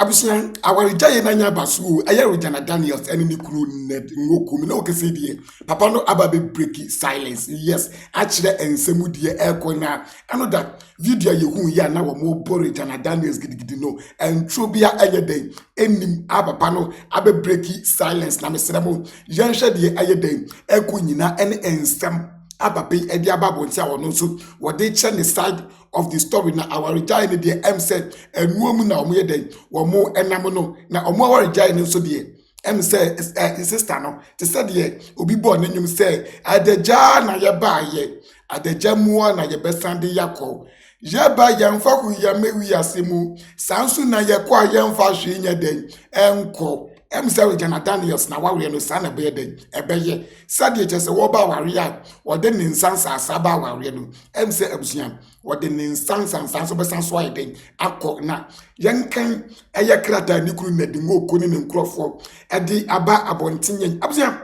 Abusian, our Regina Nanya Basu, I Regina Daniels, and any crew net Ngokum, no can say dear. Papa no ababe breaky silence. Yes, actually, and Semu dear Elkona. I know that video you ya now more Regina Daniels get no, and Trubia Ayade, any Abapano, abe breaky silence, Namiseramo, Jansha dear Ayade, Elkunina, and some. Abape Ediababo and Sawa no so what they change the side of the story na our Regina the M said and woman na omo yeden wo mo enamono na omo our Regina so de M say sister no te said de obi born nyum say adeja na ye ba ye adeja muo na ye besande yakọ ye ba yemfa ku ya mewi asemu sansu na ye kwa yemfa hwe nya den enko em say Regina Daniels na wawe no sa na be den ebeye sadie che se wo ba ware a wo de ne nsansa asaba ware no em say abusuan wo de ne nsansa so be sanso aye den akọ na yenkan eye krata ni kuru na de ngoko ni nkrofo e di aba abontenyen abusuan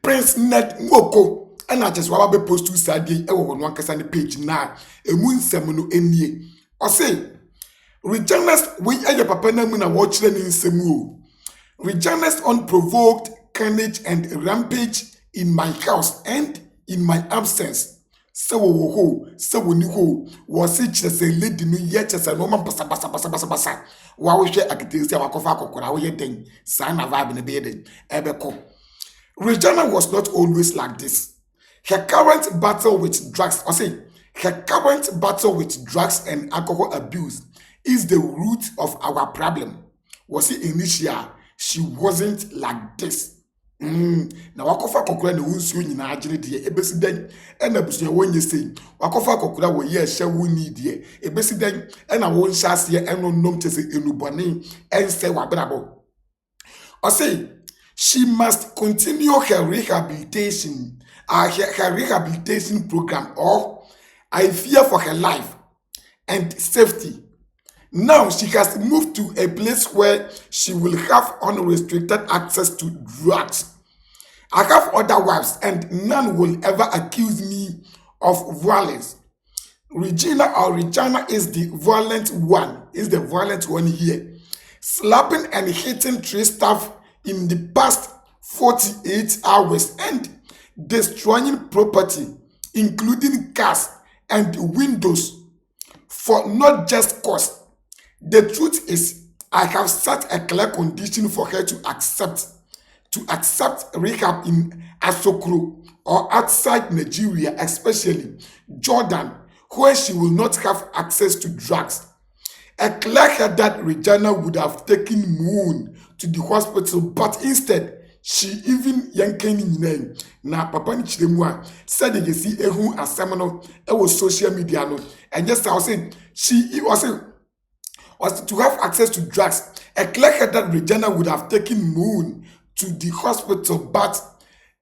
Prince Ned Ngoko ena che se wa be post to sadie e wo no ankasa ne page na emu nsem no enie o say Regina's we eye papa na mu na wo kire ni nsem o Regina's unprovoked carnage and rampage in my house and in my absence. So ni ho was it just a lady no yet as a normal basa. Wa we share akitesi akofa akokora wo yeden sa na vibe na be yeden ebeko. Regina was not always like this. Her current battle with drugs and alcohol abuse is the root of our problem. Was it initial? She wasn't like this. Na wakofa kokura na wunsuo nyina agire de ebesi den na busuya wonye sei wakofa kokura wo ye hye woni de ebesi den na won hyase enonom tese enubone ense wabrabo. O say she must continue her rehabilitation program or I fear for her life and safety. Now she has moved to a place where she will have unrestricted access to drugs. I have other wives and none will ever accuse me of violence. Regina is the violent one here. Slapping and hitting 3 staff in the past 48 hours and destroying property, including cars and windows, for not just cause. The truth is, I have set a clear condition for her to accept rehab in Asokoro or outside Nigeria, especially Jordan, where she will not have access to drugs. A clear-headed Regina would have taken Moon to the hospital, but instead, she even yankeni name na papa ni chiremua said you see ehu asemno e was social media no and yes I was saying was to have access to drugs. A clear-headed Regina would have taken Moon to the hospital, but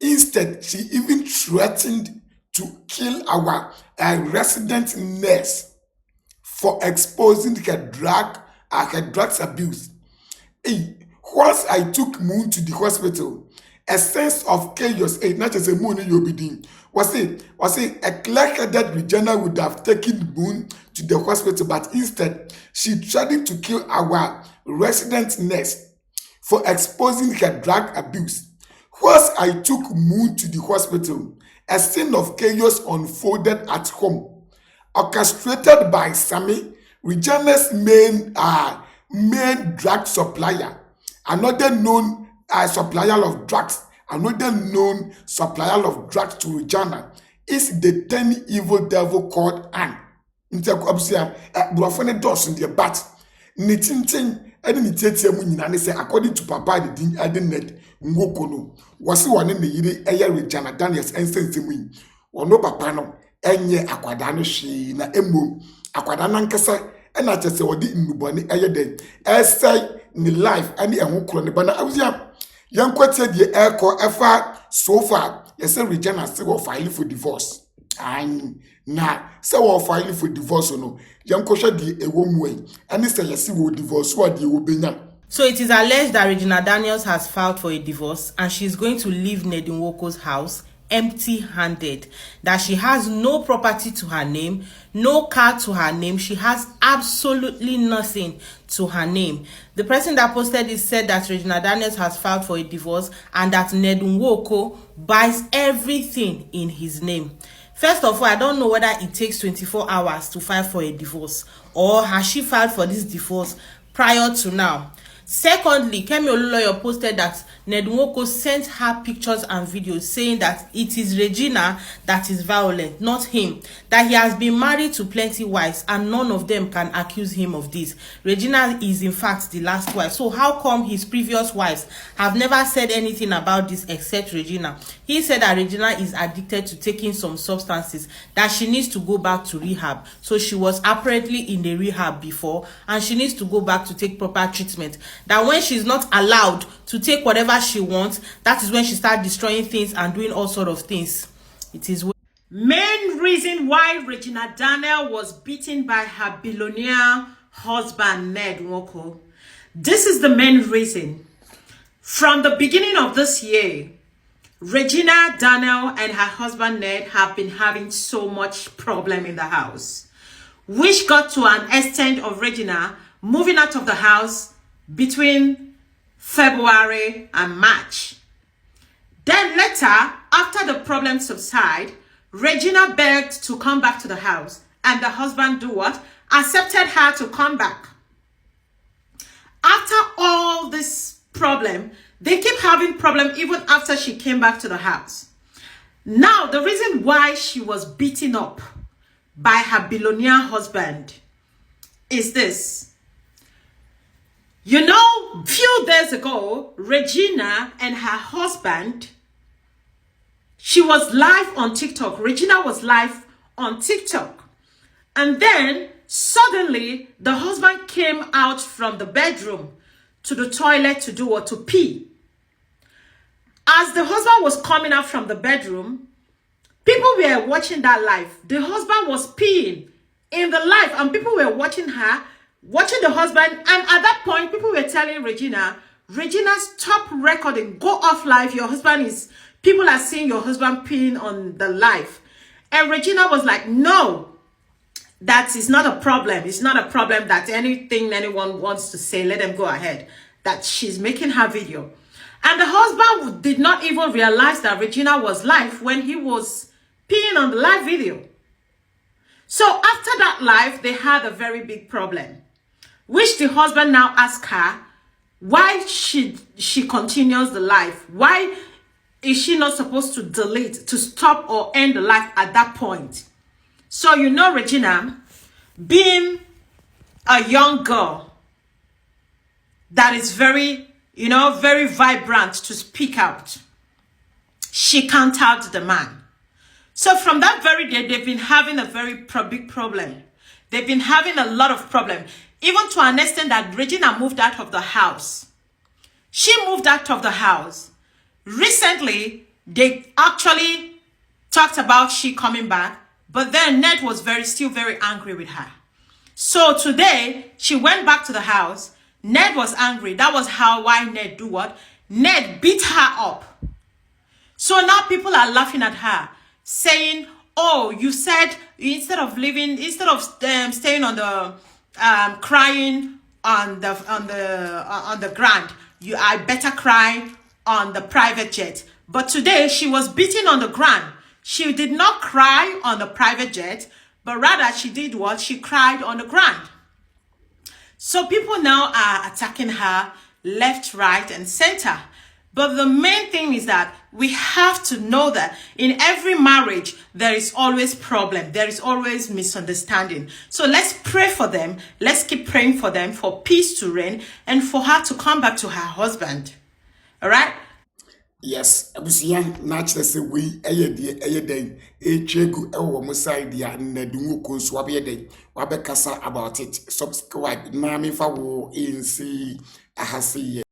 instead she even threatened to kill our resident nurse for exposing her drugs abuse. Once I took Moon to the hospital, a sense of chaos, not just a Moon in your bidding, was it a clear-headed Regina would have taken Moon to the hospital, but instead she tried to kill our resident nurse for exposing her drug abuse. Once I took Moon to the hospital, a scene of chaos unfolded at home, orchestrated by Sammy, Regina's main drug supplier, another known supplier of drugs to Regina is the 10 evil devil called Anne. Brofone dos in the bat. Nitintin and nitete mu nyina ne say according to papa the din adenet ngoko no wose wone ne yire eye Regina Daniels ensense mu yi wono papa no enye akwada no hwe na emom akwada nankasa na chese wodi nnubone eye den esai ni life ani ehwo kro ne bana awusia yankwatie de eko efa so far yese Regina say wo file for divorce na say wo file for divorce no yankosha de ewo muwe ani say yese wo divorce wo de wo benya. So it is alleged that Regina Daniels has filed for a divorce and she is going to leave Ned Nwoko's house empty-handed, that she has no property to her name, no car to her name. She has absolutely nothing to her name. The person that posted this said that Regina Daniels has filed for a divorce and that Ned Nwoko buys everything in his name. First of all, I don't know whether it takes 24 hours to file for a divorce, or has she filed for this divorce prior to now. Secondly, Kemi Olunloyo posted that Ned Nwoko sent her pictures and videos saying that it is Regina that is violent, not him. That he has been married to plenty wives and none of them can accuse him of this. Regina is in fact the last wife. So how come his previous wives have never said anything about this except Regina? He said that Regina is addicted to taking some substances, that she needs to go back to rehab. So she was apparently in the rehab before and she needs to go back to take proper treatment. That when she's not allowed to take whatever she wants, that is when she starts destroying things and doing all sort of things. It is main reason why Regina Daniel was beaten by her billionaire husband Ned Nwoko. This is the main reason. From the beginning of this year, Regina Daniel and her husband Ned have been having so much problem in the house, which got to an extent of Regina moving out of the house between February and March. Then later, after the problem subsided, Regina begged to come back to the house, and the husband do what? Accepted her to come back. After all this problem, they keep having problem even after she came back to the house. Now, the reason why she was beaten up by her billionaire husband is this. You know, few days ago, Regina and her husband, she was live on TikTok. Regina was live on TikTok. And then suddenly the husband came out from the bedroom to the toilet to do what? To pee. As the husband was coming out from the bedroom, people were watching that live. The husband was peeing in the live and people were watching her, watching the husband. And at that point, people were telling Regina, stop recording, go off live. Your husband is, people are seeing your husband peeing on the live. And Regina was like, no, that is not a problem. It's not a problem that anything anyone wants to say, let them go ahead. That she's making her video. And the husband did not even realize that Regina was live when he was peeing on the live video. So after that live, they had a very big problem, which the husband now asked her why she continues the live. Why is she not supposed to delete, to stop or end the live at that point? So, you know, Regina, being a young girl that is very, you know, very vibrant to speak out, she countered the man. So from that very day, they've been having a very big problem. They've been having a lot of problem, even to an extent that Regina moved out of the house. She moved out of the house. Recently, they actually talked about she coming back, but then Ned was still very angry with her. So today, she went back to the house. Ned was angry. That was why Ned do what? Ned beat her up. So now people are laughing at her, saying, oh, you said instead of staying on the crying on the ground, I better cry on the private jet. But today she was beaten on the ground. She did not cry on the private jet, but rather she did what? She cried on the ground. So people now are attacking her left, right, and center. But the main thing is that we have to know that in every marriage, there is always problem. There is always misunderstanding. So let's pray for them. Let's keep praying for them, for peace to reign, and for her to come back to her husband. All right? Yes, abusia na kyerɛ sɛ wei ɛyɛ den etwegu ɛwɔ mo side ya nnadungu konso abɛyɛ den wabɛkasa about it. Subscribe na me fa wo insi ahasi